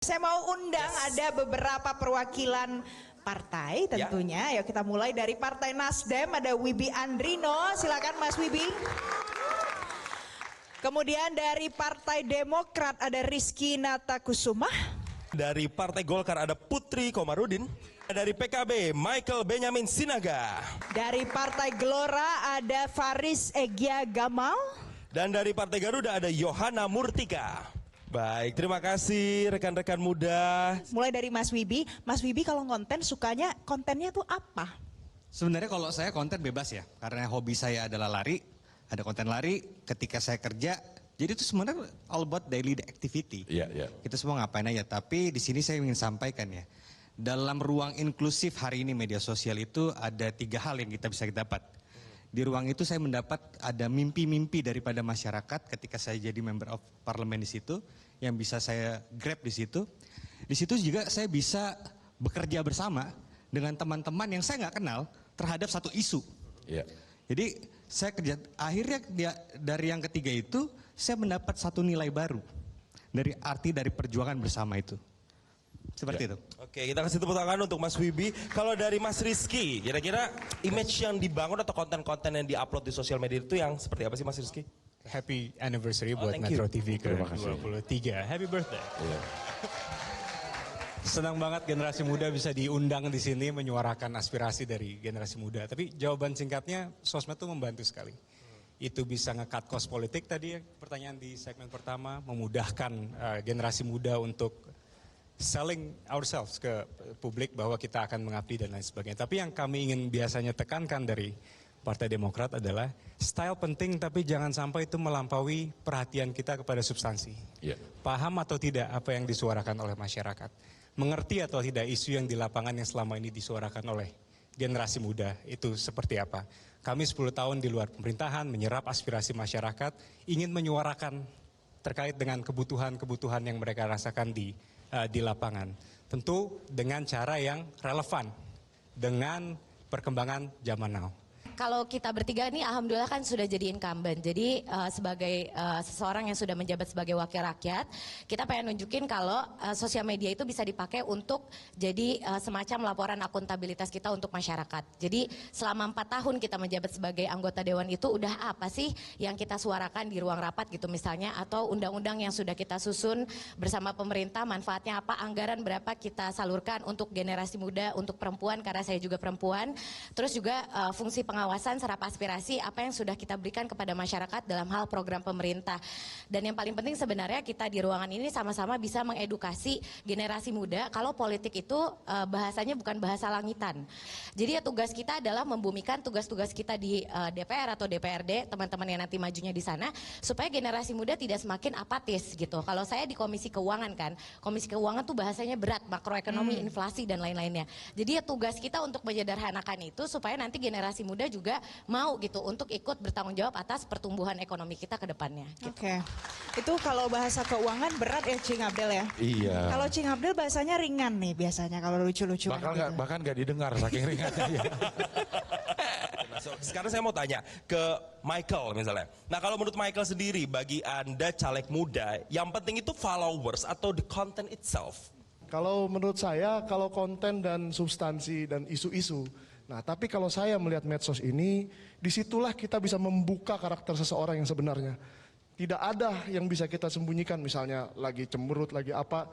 Saya mau undang ada beberapa perwakilan partai tentunya. Yuk kita mulai dari Partai Nasdem, ada Wibi Andrino, silakan Mas Wibi. Kemudian dari Partai Demokrat ada Rizky Natakusumah. Dari Partai Golkar ada Putri Komarudin. Dari PKB Michael Benyamin Sinaga. Dari Partai Gelora ada Faris Egya Gamal. Dan dari Partai Garuda ada Yohana Murtika. Baik, terima kasih rekan-rekan muda. Mulai dari Mas Wibi. Mas Wibi kalau konten sukanya kontennya tuh apa? Sebenarnya kalau saya konten bebas ya, karena hobi saya adalah lari. Ada konten lari ketika saya kerja. Jadi itu sebenarnya all about daily activity. Kita semua ngapain aja. Tapi di sini saya ingin sampaikan ya, dalam ruang inklusif hari ini media sosial itu ada 3 hal yang kita bisa dapat. Di ruang itu saya mendapat ada mimpi-mimpi daripada masyarakat ketika saya jadi member of parliament di situ, yang bisa saya grab di situ. Di situ juga saya bisa bekerja bersama dengan teman-teman yang saya nggak kenal terhadap satu isu. Jadi saya kerja, akhirnya dari yang ketiga itu saya mendapat satu nilai baru dari arti dari perjuangan bersama itu. Seperti itu. Oke, kita kasih tepuk tangan untuk Mas Wibi. Kalau dari Mas Rizky, kira-kira image yang dibangun atau konten-konten yang diupload di sosial media itu yang seperti apa sih Mas Rizky? Happy anniversary buat Metro TV ke-23. Happy birthday. Senang banget generasi muda bisa diundang di sini menyuarakan aspirasi dari generasi muda. Tapi jawaban singkatnya, sosmed itu membantu sekali. Itu bisa nge-cut cost politik tadi pertanyaan di segmen pertama, memudahkan generasi muda untuk selling ourselves ke publik bahwa kita akan mengabdi dan lain sebagainya. Tapi yang kami ingin biasanya tekankan dari Partai Demokrat adalah style penting tapi jangan sampai itu melampaui perhatian kita kepada substansi. Paham atau tidak apa yang disuarakan oleh masyarakat. Mengerti atau tidak isu yang di lapangan yang selama ini disuarakan oleh generasi muda itu seperti apa. Kami 10 tahun di luar pemerintahan menyerap aspirasi masyarakat, ingin menyuarakan terkait dengan kebutuhan-kebutuhan yang mereka rasakan di lapangan. Tentu dengan cara yang relevan dengan perkembangan zaman now. Kalau kita bertiga ini alhamdulillah kan sudah jadi incumbent. Jadi sebagai seseorang yang sudah menjabat sebagai wakil rakyat, kita pengen nunjukin kalau sosial media itu bisa dipakai untuk jadi semacam laporan akuntabilitas kita untuk masyarakat. Jadi selama 4 tahun kita menjabat sebagai anggota dewan itu udah apa sih yang kita suarakan di ruang rapat gitu misalnya, atau undang-undang yang sudah kita susun bersama pemerintah manfaatnya apa, anggaran berapa kita salurkan untuk generasi muda, untuk perempuan karena saya juga perempuan. Terus juga fungsi pengawasan serap aspirasi apa yang sudah kita berikan kepada masyarakat dalam hal program pemerintah. Dan yang paling penting sebenarnya kita di ruangan ini sama-sama bisa mengedukasi generasi muda kalau politik itu bahasanya bukan bahasa langitan. Jadi ya tugas kita adalah membumikan tugas-tugas kita di DPR atau DPRD, teman-teman yang nanti majunya di sana, supaya generasi muda tidak semakin apatis gitu. Kalau saya di Komisi Keuangan kan, Komisi Keuangan tuh bahasanya berat, makroekonomi, inflasi dan lain-lainnya. Jadi ya tugas kita untuk menyederhanakan itu supaya nanti generasi muda juga mau gitu untuk ikut bertanggung jawab atas pertumbuhan ekonomi kita ke depannya. Gitu. Oke. Itu kalau bahasa keuangan berat ya Cing Abdel ya? Iya. Kalau Cing Abdel bahasanya ringan nih biasanya kalau lucu-lucuan gitu. Bahkan gak didengar saking ringannya ya. Sekarang saya mau tanya ke Michael misalnya. Nah kalau menurut Michael sendiri, bagi Anda caleg muda, yang penting itu followers atau the content itself? Kalau menurut saya, kalau konten dan substansi dan isu-isu. Nah, tapi kalau saya melihat medsos ini, disitulah kita bisa membuka karakter seseorang yang sebenarnya. Tidak ada yang bisa kita sembunyikan, misalnya lagi cemberut, lagi apa.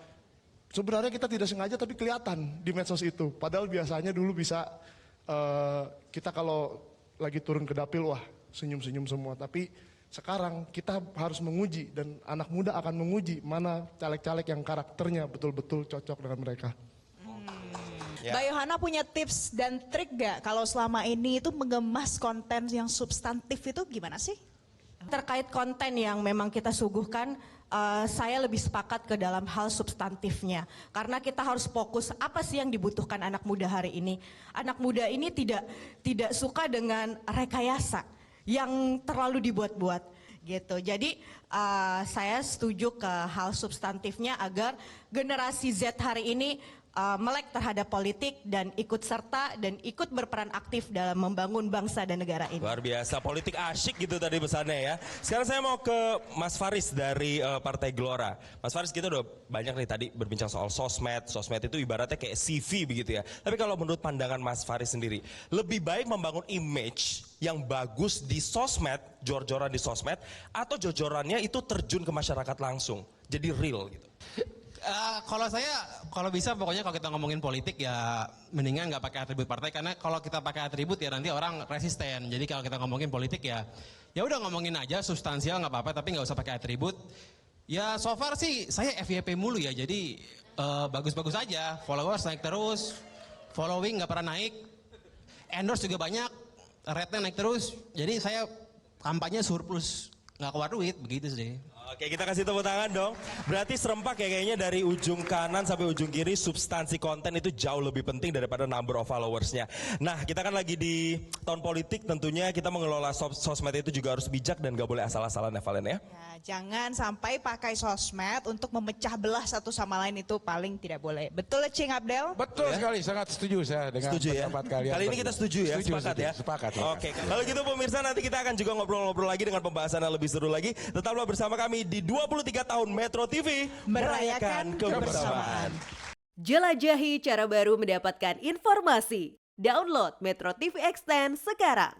Sebenarnya kita tidak sengaja tapi kelihatan di medsos itu. Padahal biasanya dulu bisa kita kalau lagi turun ke dapil, wah senyum-senyum semua. Tapi sekarang kita harus menguji dan anak muda akan menguji mana caleg-caleg yang karakternya betul-betul cocok dengan mereka. Mbak Yohana punya tips dan trik gak kalau selama ini itu mengemas konten yang substantif itu gimana sih? Terkait konten yang memang kita suguhkan, saya lebih sepakat ke dalam hal substantifnya. Karena kita harus fokus apa sih yang dibutuhkan anak muda hari ini. Anak muda ini tidak suka dengan rekayasa yang terlalu dibuat-buat gitu. Jadi saya setuju ke hal substantifnya agar generasi Z hari ini melek terhadap politik dan ikut serta dan ikut berperan aktif dalam membangun bangsa dan negara ini. Luar biasa, politik asyik gitu tadi pesannya ya. Sekarang saya mau ke Mas Faris dari Partai Gelora. Mas Faris, kita udah banyak nih tadi berbincang soal sosmed. Sosmed itu ibaratnya kayak CV begitu ya. Tapi kalau menurut pandangan Mas Faris sendiri, lebih baik membangun image yang bagus di sosmed, jor-joran di sosmed, atau jor-jorannya itu terjun ke masyarakat langsung, jadi real gitu. Kalau saya, kalau bisa pokoknya kalau kita ngomongin politik ya mendingan nggak pakai atribut partai, karena kalau kita pakai atribut ya nanti orang resisten. Jadi kalau kita ngomongin politik ya udah ngomongin aja substansial nggak apa-apa, tapi nggak usah pakai atribut. Ya so far sih saya FYP mulu ya, jadi bagus-bagus aja, followers naik terus, following nggak pernah naik, endorse juga banyak, rate-nya naik terus. Jadi saya kampanye surplus, nggak keluar duit, begitu sih. Oke, kita kasih tepuk tangan dong. Berarti serempak ya kayaknya dari ujung kanan sampai ujung kiri, substansi konten itu jauh lebih penting daripada number of followersnya. Nah, kita kan lagi di tahun politik, tentunya kita mengelola sosmed itu juga harus bijak dan gak boleh asal-asalan ya Valen ya. Ya, jangan sampai pakai sosmed untuk memecah belah satu sama lain, itu paling tidak boleh. Betul Cing Abdel? Betul sekali, sangat setuju saya dengan pendapat kalian. Kali ini kita setuju ya, sepakat ya? Sepakat. Oke, kalau gitu pemirsa, nanti kita akan juga ngobrol-ngobrol lagi dengan pembahasan yang lebih seru lagi. Tetaplah bersama kami di 23 tahun Metro TV, merayakan kebersamaan. Jelajahi cara baru mendapatkan informasi. Download Metro TV Extend sekarang.